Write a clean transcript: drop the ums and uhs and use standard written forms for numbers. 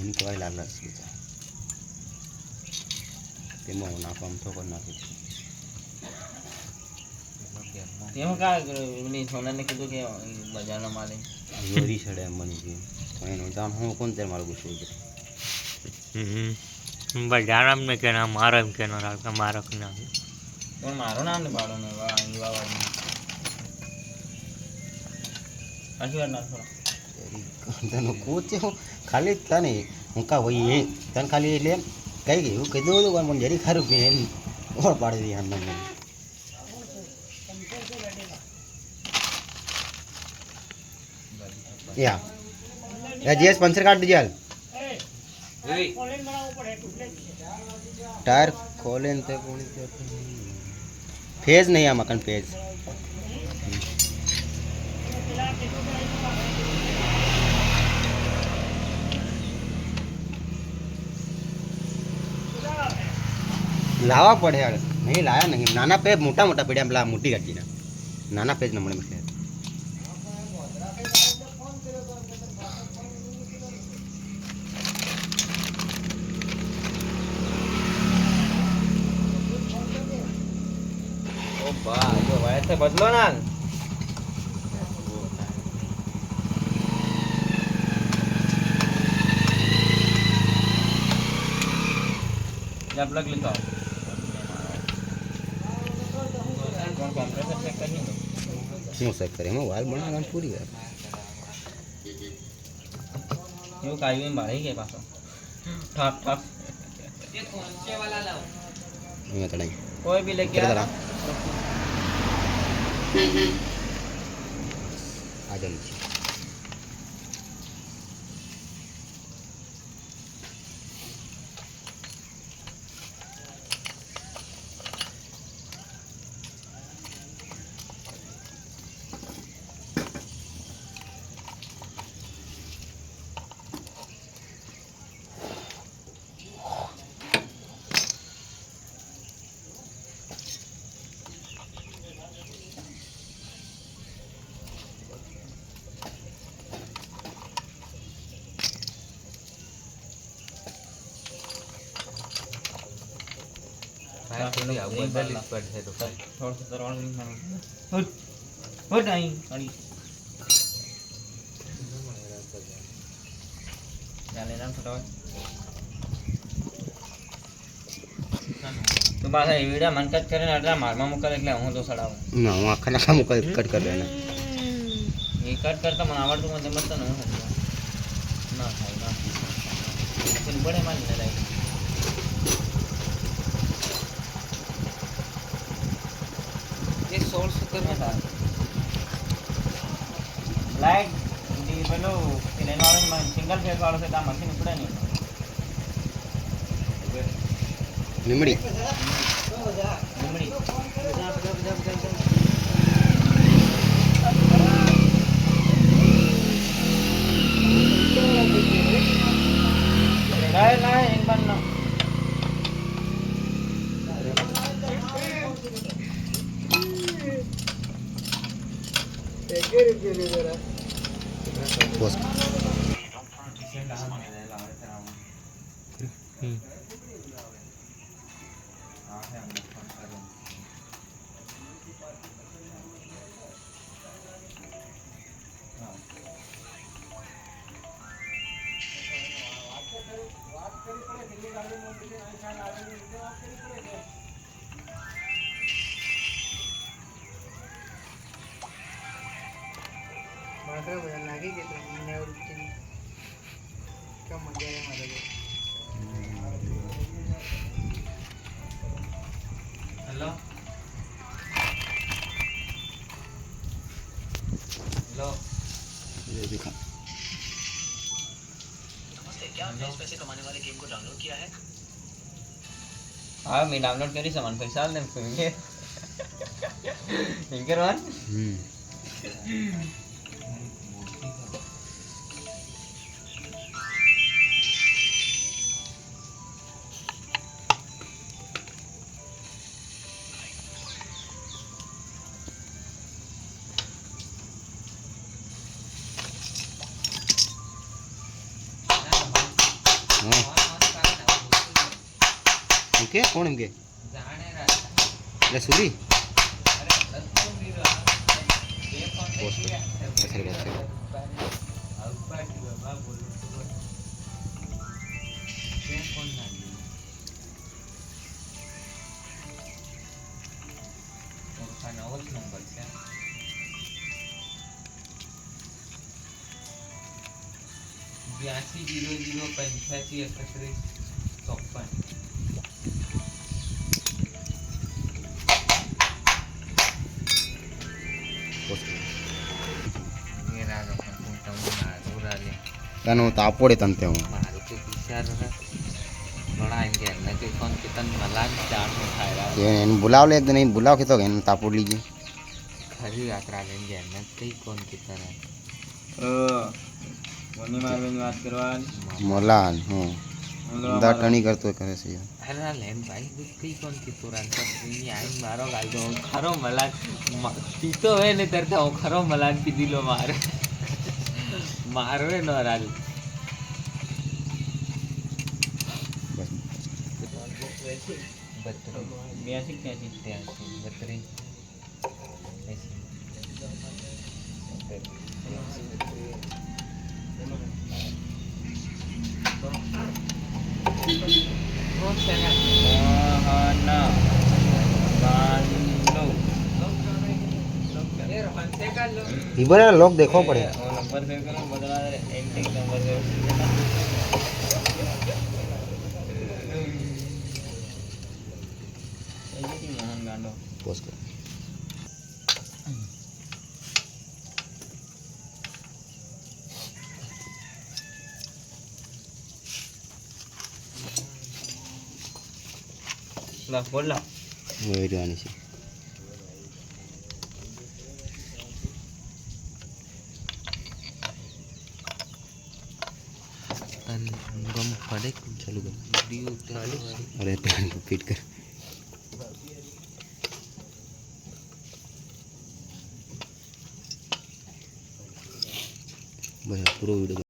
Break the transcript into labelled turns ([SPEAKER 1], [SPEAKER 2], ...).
[SPEAKER 1] એને કહેવાય લાલ રસ બીજા તેમાં હું નાખવા તો કરી નાખી
[SPEAKER 2] તેમાં કા પેલી સોનાને કીધું કે બજારનો માલ
[SPEAKER 1] યોરી છડે એમ બની ગયું તો એનું જાણ હું કોણ ત્યારે મારું ગુસ્સો ઉતરે
[SPEAKER 3] બજાર એમને કે ના મારો એમ કે ના મારો કે ના
[SPEAKER 2] પણ મારું નામ ને પાડો ને વાવા આખી વાર નાખો
[SPEAKER 1] તને કોચે હું ખાલી તને હું કા હોય એ તને ખાલી એટલે એમ કઈ ગયું કીધું હતું પણ મને જરી ખરું કે એમ ઓળ પાડી દી આનંદ या जीएस पंचर काट दीजिए टायर खोले फेज नहीं है मकन फेज लावा पड़े यार नहीं लाया नहीं नाना पेज मोटा मोटा पेड़ ला मोटी गाड़ी ना नाना पेज नंबर में
[SPEAKER 2] જો વાયર से बदलो ना जब लग लेता कौन कंप्रेसर चेक करनी
[SPEAKER 1] क्यों चेक करें मैं वाल बनाना पूरी है
[SPEAKER 2] यो काई में बाहर ही के पास ठप ठप ये कौन से वाला लाओ
[SPEAKER 1] मैं तो नहीं
[SPEAKER 2] कोई भी लेके आ
[SPEAKER 1] जाओ
[SPEAKER 2] तो पाછા એ વિડિયો મન કટ કરીને આટલા મારમાં મોકલ એટલે હું તો સડાવું
[SPEAKER 1] ના હું આખા નાખા મોકલ કટ કરી દેના
[SPEAKER 2] એ કટ કરતા મને આવડતું મને મત ન હું ના થાય ના મશીન પડે મારી ને લાઈ ये 1670 में था लाइट दी बोलो लेने वाले में सिंगल फेज वालों से काम मशीन पड़ा नहीं
[SPEAKER 1] निमड़ी
[SPEAKER 2] निमड़ी लाए एक बार ना
[SPEAKER 1] बस
[SPEAKER 4] लागे के तो मैंने और क्या मजा है हमारे को
[SPEAKER 2] हेलो हेलो
[SPEAKER 1] ये दिखा
[SPEAKER 5] नमस्ते क्या आपने इस पैसे कमाने वाले गेम को डाउनलोड किया है
[SPEAKER 2] हाँ मैं डाउनलोड करी सामान पैसा ले फिर इंकरवान
[SPEAKER 1] કે કોણ એમ કે
[SPEAKER 2] જાણે રાતા
[SPEAKER 1] એટલે સુધી
[SPEAKER 2] અરે લતો બીરો બે ફોન
[SPEAKER 1] પોસ્ટ
[SPEAKER 2] લઈ ગયા
[SPEAKER 1] બસ બસ
[SPEAKER 2] અવપાટી બાબા બોલું બે ફોન ના ઓળખા નવો જ નંબર છે 8200853153
[SPEAKER 1] પોસ્ટ
[SPEAKER 2] એ રાજો પણ હું તમને મારું રાલે
[SPEAKER 1] તને તાપોડે તંતે હું
[SPEAKER 2] મારું તો વિચાર ઘણા એમ કે એમને કે કોણ કે તન મલાન જાણું થાય રા
[SPEAKER 1] એને બોલાવ લે તો નહીં બોલાવ કે તો એને તાપોડ લીજે
[SPEAKER 2] ખરી યાત્રા લઈને ગયા એમને કઈ કોણ કે તને
[SPEAKER 4] મને મારવાની વાત કરવાની
[SPEAKER 1] મોલાન હું દા ટણી કરતો કરે છે યાર
[SPEAKER 2] અરે લેન ભાઈ દુઃખ કઈ કોણ કે તોરાન પર આઈ મારો ગાલ દો ખરો મલાન પીતો હોય ને તરતા હું ખરો મલાન પીધી લો મારે મારો એ નો રાલ
[SPEAKER 4] બ્યાસી ક્યાંથી
[SPEAKER 2] 82
[SPEAKER 1] ઈબર લોક દેખો પડે
[SPEAKER 2] नंबर सेव करो बदला एंटिंग नंबर सेव मोहन गांडो
[SPEAKER 1] પોસ્ટ
[SPEAKER 2] ला बोल ला
[SPEAKER 1] વેરવાની છે
[SPEAKER 2] अन गम पड़े
[SPEAKER 1] ચાલુ કર
[SPEAKER 2] वीडियो चालू
[SPEAKER 1] અરે પેન ફિટ કર બસ પૂરો વિડિયો